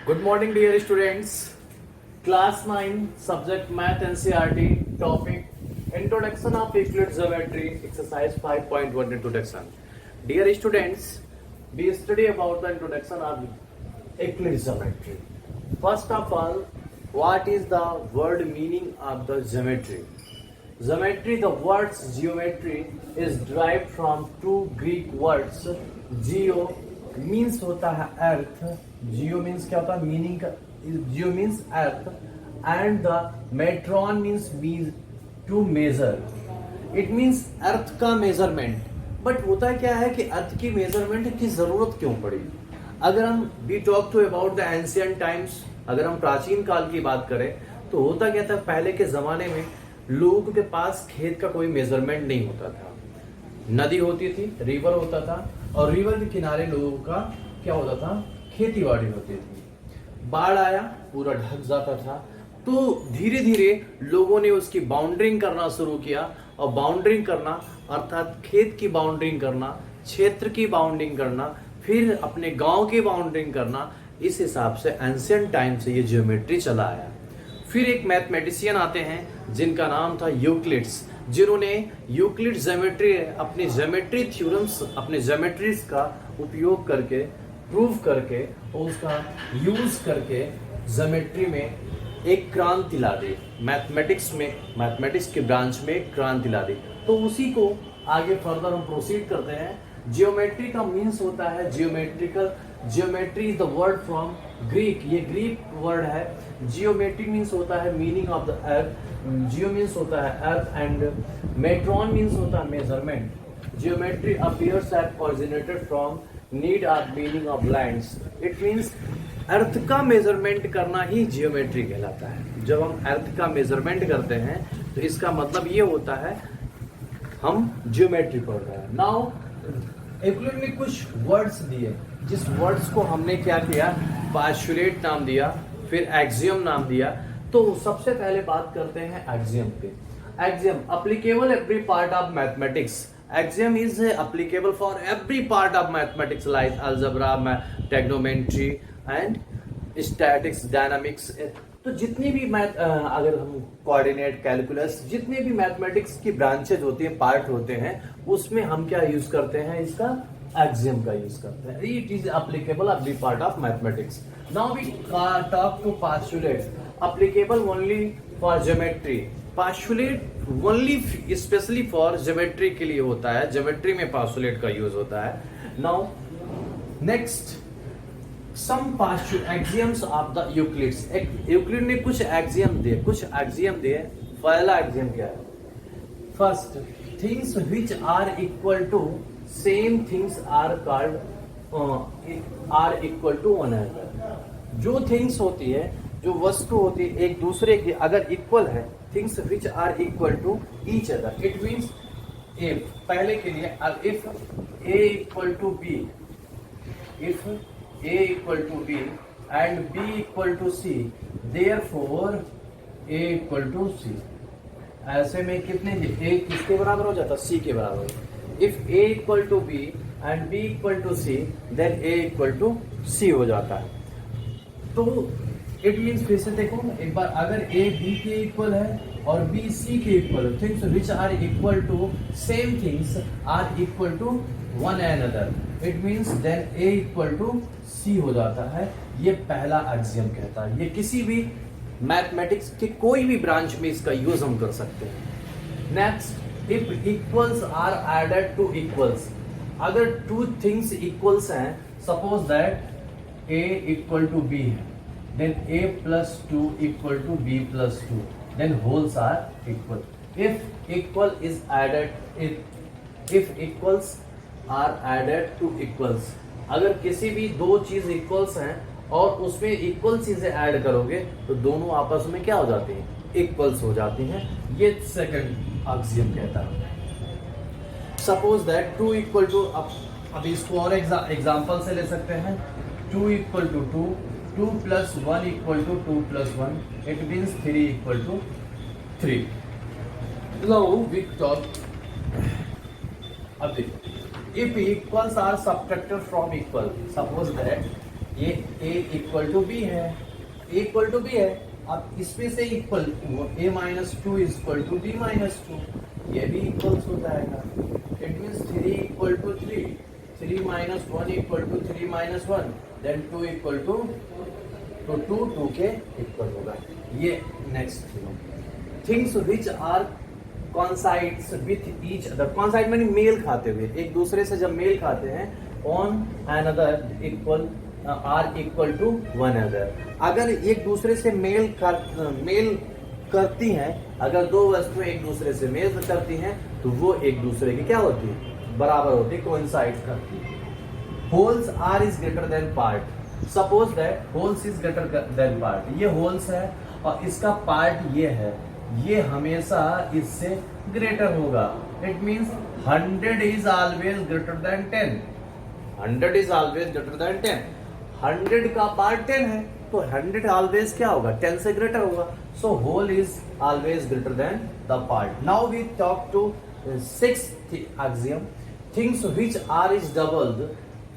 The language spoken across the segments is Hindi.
Good morning, dear students. Class 9, subject Math NCERT, topic Introduction of Euclid Geometry, exercise 5.1 introduction. Dear students, we study about the introduction of Euclid Geometry. First of all, what is the word meaning of the geometry? Geometry, the word geometry is derived from two Greek words. Geo means होता है earth, geo means क्या होता है meaning का, geo means earth and the metron means to measure. It means earth का measurement. बट होता क्या है कि अर्थ की मेजरमेंट की जरूरत क्यों पड़ी? अगर हम we talk to about the ancient times, अगर हम प्राचीन काल की बात करें तो होता क्या था, पहले के जमाने में लोगों के पास खेत का कोई मेजरमेंट नहीं होता था. नदी होती थी, रिवर होता था और रिवर के किनारे लोगों का क्या होता था, खेती बाड़ी होती थी. बाढ़ आया, पूरा ढक जाता था, तो धीरे धीरे लोगों ने उसकी बाउंड्रिंग करना शुरू किया. और बाउंड्रिंग करना अर्थात खेत की बाउंड्रिंग करना, क्षेत्र की बाउंड्रिंग करना, फिर अपने गांव की बाउंड्रिंग करना, इस हिसाब से एंशियंट टाइम से ये ज्योमेट्री चला आया. फिर एक मैथमेटिशियन आते हैं जिनका नाम था यूक्लिड्स, जिन्होंने यूक्लिड ज्योमेट्री, अपनी ज्योमेट्री थ्योरम्स, अपने ज्योमेट्रीज का उपयोग करके, प्रूव करके और उसका यूज करके ज्योमेट्री में एक क्रांति ला दी. मैथमेटिक्स में, मैथमेटिक्स के ब्रांच में एक क्रांति ला दी. तो उसी को आगे फर्दर हम प्रोसीड करते हैं. जियोमेट्री का मीन्स होता है geometrical. Geometry is the word from Greek, ये ग्रीक वर्ड है. जियोमेट्री मीन्स होता है meaning of the earth, Jio means होता है अर्थ एंड मेट्रॉन मीन्स होता है measurement. Geometry appears eight originated from need of meaning of lands. It means earth का मेजरमेंट करना ही जियोमेट्री कहलाता है. जब हम अर्थ का मेजरमेंट करते हैं तो इसका मतलब ये होता है हम जियोमेट्री पढ़ रहे हैं. नाउ यूक्लिड ने कुछ वर्ड्स दिए, जिस वर्ड्स को हमने क्या किया, पोस्टुलेट नाम दिया, फिर एक्सियम नाम दिया. तो सबसे पहले बात करते हैं एक्सियम पे. Axiom applicable every part of mathematics. Axiom is applicable for every part of mathematics like algebra, trigonometry and statics, dynamics. तो जितनी भी मैथ, अगर हम कोऑर्डिनेट, कैलकुलस, जितने भी मैथमेटिक्स की ब्रांचेज होती हैं, पार्ट होते हैं, उसमें हम क्या यूज करते हैं, इसका एक्सियम का यूज करते हैं. It is applicable every part of mathematics. Now we talk to postulate, applicable only for geometry. Postulate only specially for geometry के लिए होता है, ज्योमेट्री में पोस्टुलेट का यूज होता है. Now next sum axioms of the Euclid's. Euclid ने कुछ एक्सियम दिए, कुछ एक्सियम दिए. पहला एक्सियम क्या है? First, things which are equal to same things are called are equal to one another. जो थिंग्स होती है, जो वस्तु होती है, एक दूसरे की अगर इक्वल है, things which are equal to each other, it means if, पहले के लिए if A equal to B, if a equal to b and b equal to c, therefore a equal to c. ऐसे में कितने a किसके बराबर हो जाता, c के बराबर. if a equal to b and b equal to c, then a equal to c हो जाता है. तो इट मीन्स, फिर से देखो एक बार, अगर a b के इक्वल है और b c के इक्वल है, things which are equal to same things are equal to one another, it means then a equal to c हो जाता है. ये पहला एक्सियम कहता है. ये किसी भी मैथमेटिक्स के कोई भी ब्रांच में इसका यूज हम कर सकते हैं. Next, if equals are added to equals. अगर टू थिंग्स इक्वल्स हैं, suppose that a equal to b है, then a plus 2 equal to b plus 2, then wholes are equal. If equal is added, if equals are added to equals, अगर किसी भी दो चीज इक्वल्स हैं और उसमें इक्वल चीजें ऐड करोगे तो दोनों आपस में क्या हो जाती हैं, इक्वल्स हो जाती हैं. ये सेकंड एक्सियम कहता है. सपोज दैट 2 इक्वल टू, अब इसको और एग्जांपल से ले सकते हैं. 2 equal to 2, 2 plus 1 equal to 2 plus 1, it means 3 equal to 3. Now we talk, अब देखो, if equals are subtracted from equal, suppose that ये a इक्वल टू बी है, a इक्वल टू बी है। अब इसमें से equal a minus two equal to b minus two, ये भी इक्वल्स हो जाएगा। It means 3 equal to 3, 3 minus 1 equal to 3 minus 1, then 2 equal to 2 के इक्वल होगा। ये next things which are coincides with each other. Coincide मानी मेल खाते हुए, एक दूसरे से जब मेल खाते हैं, on another equal are equal to one other. अगर एक दूसरे से मेल करती हैं, अगर दो वस्तुएं एक दूसरे से मेल करती हैं तो वो एक दूसरे की क्या होती है, बराबर होती है, कोइंसाइड करती है। Wholes are is greater than part. Suppose that wholes is greater than part. ये होल्स है और इसका पार्ट ये है, ये हमेशा इससे ग्रेटर होगा। It means 100 is always greater then 10। 100 is always greater then 10। 100 का पार्ट 10 है तो 100 ऑलवेज क्या होगा, 10 से ग्रेटर होगा। So whole is always greater than the part. Now we talk to 6th axiom, things which are is doubled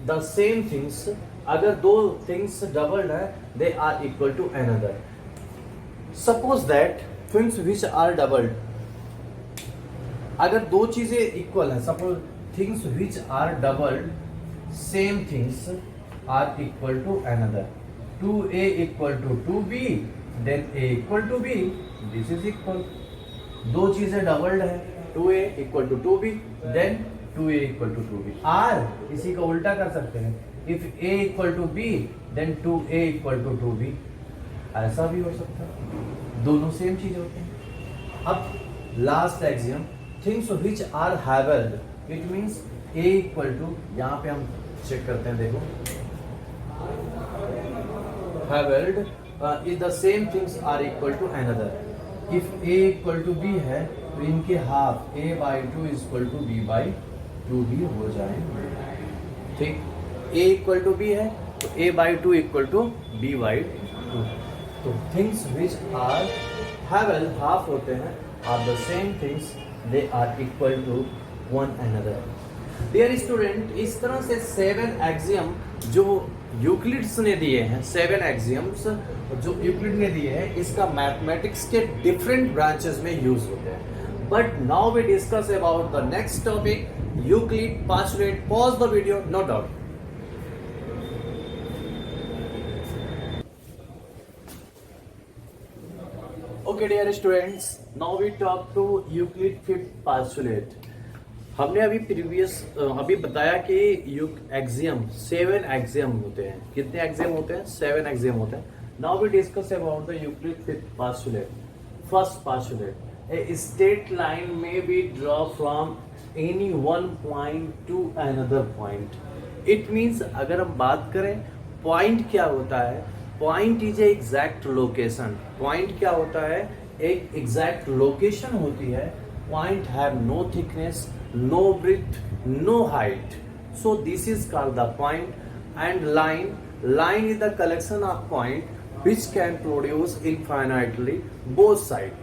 the same things. अगर दो थिंग्स डबल्ड है, they are equal to another. Suppose that things which are doubled, अगर दो चीजें इक्वल है, suppose things which are doubled same things are equal to another. 2a equal to 2b, then a equal to b, this is equal. दो चीजें डबल्ड है, 2a equal to 2b, then 2a equal to 2b। आर इसी का उल्टा कर सकते हैं, if a equal to b, then 2a equal to 2b। ऐसा भी हो सकता है, दोनों सेम चीज होते हैं। अब last axiom, things which are halved, it means a equal to, यहाँ पे हम चेक करते हैं, देखो halved is the same things are equal to another. If a equal to b है तो इनके half a by 2 equal to b by 2 भी हो जाएंगे। ठीक, a इक्वल टू b है तो a by 2 equal to b by 2। तो things which are halved half होते हैं, are the same things, they are equal to one another. Dear student, इस तरह से 7 एक्सियम जो यूक्लिड्स ने दिए हैं, 7 एक्सियम्स जो यूक्लिड ने दिए हैं, इसका मैथमेटिक्स के डिफरेंट ब्रांचेस में यूज होते हैं। But now we discuss about the next topic, Euclid postulate. Pause the video, no doubt. Okay dear students, now we talk to Euclid 5th postulate. हमने अभी बताया कि एक्सियम 7 एक्सियम होते हैं। कितने एक्सियम होते हैं? 7 एक्सियम होते हैं। Now we discuss about the Euclid 5th postulate. First postulate, a straight line में be draw from any one point to another point. It means अगर हम बात करें पॉइंट क्या होता है, point is a exact location. Point क्या होता है? एक एग्जैक्ट लोकेशन होती है। Point have no thickness, no breadth, no height. So this is called the point. And line is the collection of point which can produce infinitely both side.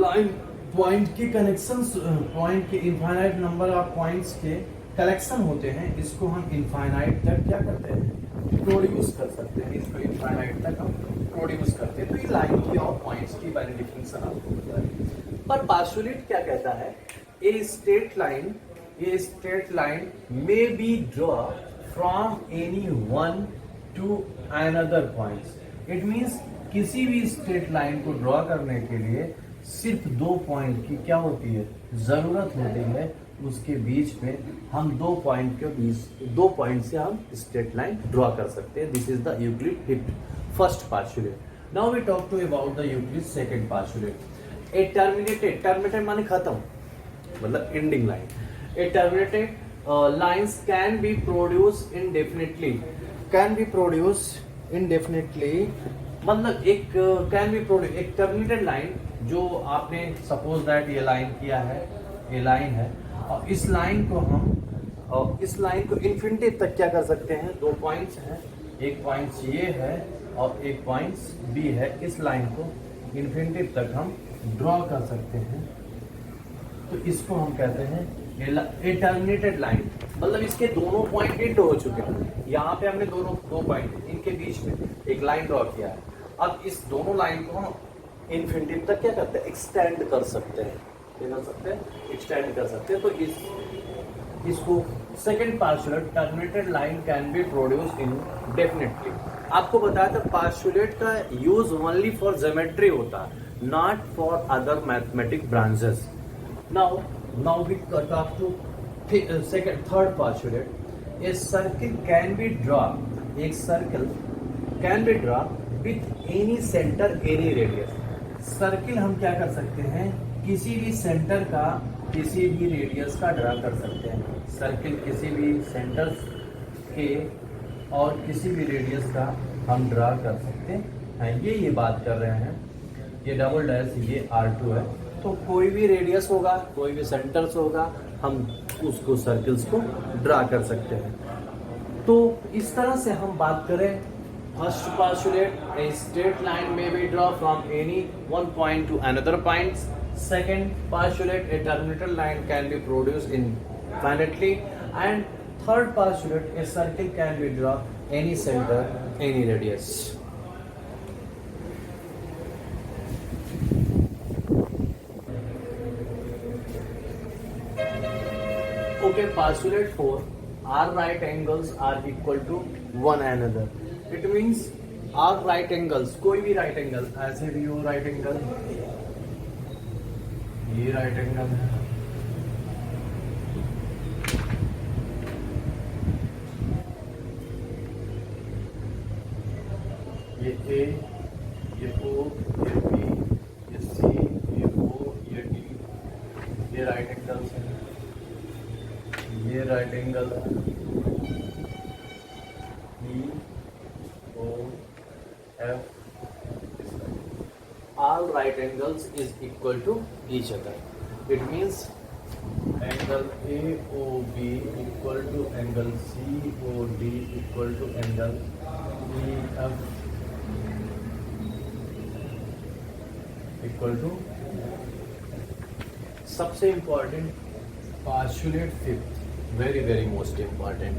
Line point के connections, point के infinite number of points के कलेक्शन होते हैं। इसको हम इनफाइनाइट तक क्या करते हैं? प्रोड्यूस कर सकते हैं। इसको इनफाइनाइट तक हम प्रोड्यूस करते हैं। तो ये लाइन की और पॉइंट्स की बारे डिफिनेशन आपको बता रही है। पर पोस्टुलेट क्या कहता है? A straight line may be drawn from any one to another points. It means किसी भी स्ट्रेट लाइन को ड्रॉ करने के लिए सिर्फ 2 पॉइंट की क्या होती है? जरूरत होती है। उसके बीच में हम 2 पॉइंट के बीच 2 पॉइंट से हम स्ट्रेट लाइन ड्रॉ कर सकते हैं। This is the Euclid first postulate. Now we talk to about the Euclid second postulate. A terminated माने खत्म, मतलब ending line. A terminated lines can be produce indefinitely. Can be produce indefinitely मतलब एक कैन बी प्रोड्यूस एक टर्मिनेटेड लाइन जो आपने सपोज दैट ये लाइन किया है, ये लाइन है, और इस लाइन को इन्फिनिटी तक क्या कर सकते हैं? 2 पॉइंट्स हैं, एक पॉइंट्स ये है और एक पॉइंट्स बी है। इस लाइन को इन्फिनिटी तक हम ड्रॉ कर सकते हैं। तो इसको हम कहते हैं ए टर्मिनेटेड लाइन, मतलब इसके दोनों पॉइंट इंट हो चुके हैं। यहाँ पे हमने दो पॉइंट इनके बीच में एक लाइन ड्रॉ किया है। अब इस दोनों लाइन को हम इन्फिनिटी तक क्या करते हैं, एक्सटेंड कर सकते हैं, एक्सटेंड कर सकते हैं। तो इसको second postulate terminated line can be produce indefinitely. आपको बताया था पार्शुलेट का यूज ओनली फॉर ज्योमेट्री होता है, not for other mathematic branches. Now we talk to third postulate. A circle can be draw, एक circle can be draw with any centre any radius. Circle हम क्या कर सकते हैं, किसी भी सेंटर का किसी भी रेडियस का ड्रा कर सकते हैं। सर्किल किसी भी सेंटर के और किसी भी रेडियस का हम ड्रा कर सकते हैं। ये बात कर रहे हैं, ये डबल डैश ये R2 है। तो कोई भी रेडियस होगा, कोई भी सेंटर्स होगा, हम उसको सर्किल्स को ड्रा कर सकते हैं। तो इस तरह से हम बात करें, first postulate, a straight line में be draw from any one point to another points. Second postulate, a terminated line can be produced infinitely. And third postulate, a circle can be drawn any center, any radius. Okay, postulate 4, all right angles are equal to one another. It means all right angles, कोई भी right angle, ऐसे भी हो right angle, ये राइट एंगल है, ये ए, ये ओ, ये बी, ये सी, ये ओ, ये डी, ये राइट एंगल है, ये राइट एंगल है, E O F. All right angles is equal to each other. It means angle AOB equal to angle COD equal to angle EF equal to, सबसे important postulate fifth, very most important.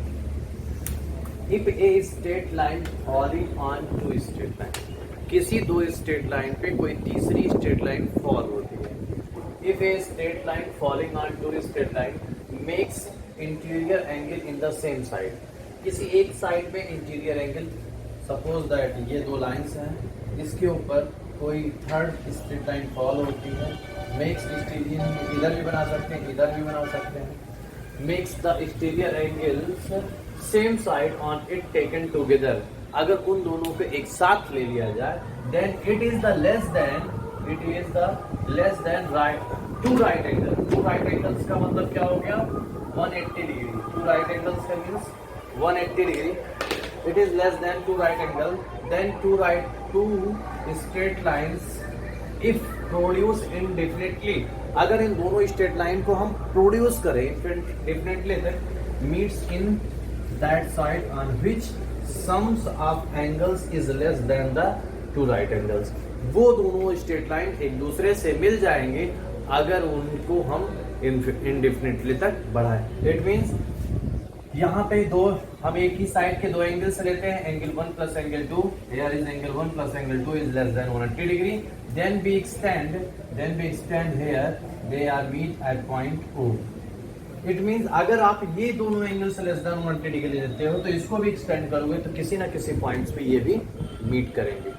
If a straight line falling on two straight lines, किसी दो स्ट्रेट लाइन पे कोई तीसरी स्ट्रेट लाइन फॉल होती है। If a straight line falling on two straight line makes interior angle in the same side, किसी एक साइड में इंटीरियर एंगल, सपोज दैट ये दो लाइंस हैं, इसके ऊपर कोई थर्ड स्ट्रेट लाइन फॉल होती है, मेक्स इंटीरियर, इधर भी बना सकते हैं, इधर भी बना सकते हैं, makes the exterior angles same side on it taken together. अगर उन दोनों को एक साथ ले लिया जाए, then it is the less than right two right angle. Two right angles का मतलब क्या हो गया, 180 डिग्री। टू राइट एंगल्स का means 180 degree. It is less than two right angle, then two straight lines if produce indefinitely. अगर इन दोनों स्ट्रेट लाइन को हम प्रोड्यूस करें definitely, then meets in that side on which sums of angles is less than the two right angles। वो दोनों स्ट्रेट लाइन एक दूसरे से मिल जाएंगे अगर उनको हम इंडेफिनिटली तक बढ़ाएं। इट मींस यहाँ पे दो, हम एक ही साइड के दो एंगल्स लेते हैं, angle 1 plus angle 2, here is angle 1 plus angle 2 is less than 180 degree, then we extend here, they are meet at point O। It means अगर आप ये दोनों एंगल से लेस देन 180 डिग्री लेते हो तो इसको भी एक्सटेंड करोगे तो किसी ना किसी पॉइंट्स पे ये भी मीट करेंगे।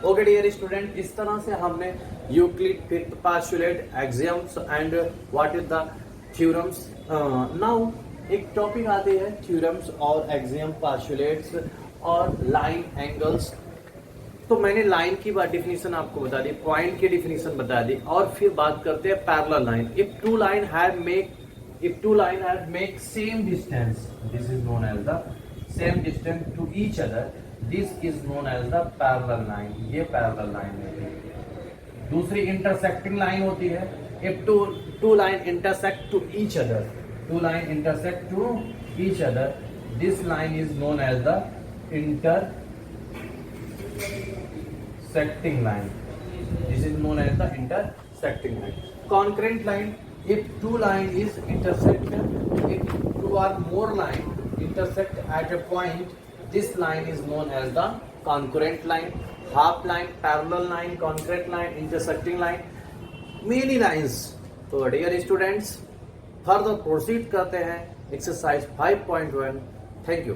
ओके डियर स्टूडेंट, इस तरह से हमने Euclid fifth postulate, axioms and what is the theorems. Now एक टॉपिक आती है थ्योरम्स और एक्सियम, पास्टुलेट्स और लाइन एंगल्स। तो मैंने लाइन की डेफिनेशन आपको बता दी, पॉइंट की डेफिनेशन बता दी, और फिर बात करते हैं parallel line. If two line have make same distance, this is known as the same distance to each other, this is known as the parallel line। ये parallel line है। दूसरी intersecting line होती है, if two line intersect to each other, this line is known as the intersecting line। Concurrent line, if two line is intersect, if two or more line intersect at a point, this line is known as the concurrent line, half line, parallel line, concurrent line, intersecting line, many lines. तो डियर स्टूडेंट्स फर्दर प्रोसीड करते हैं एक्सरसाइज 5.1. Thank you.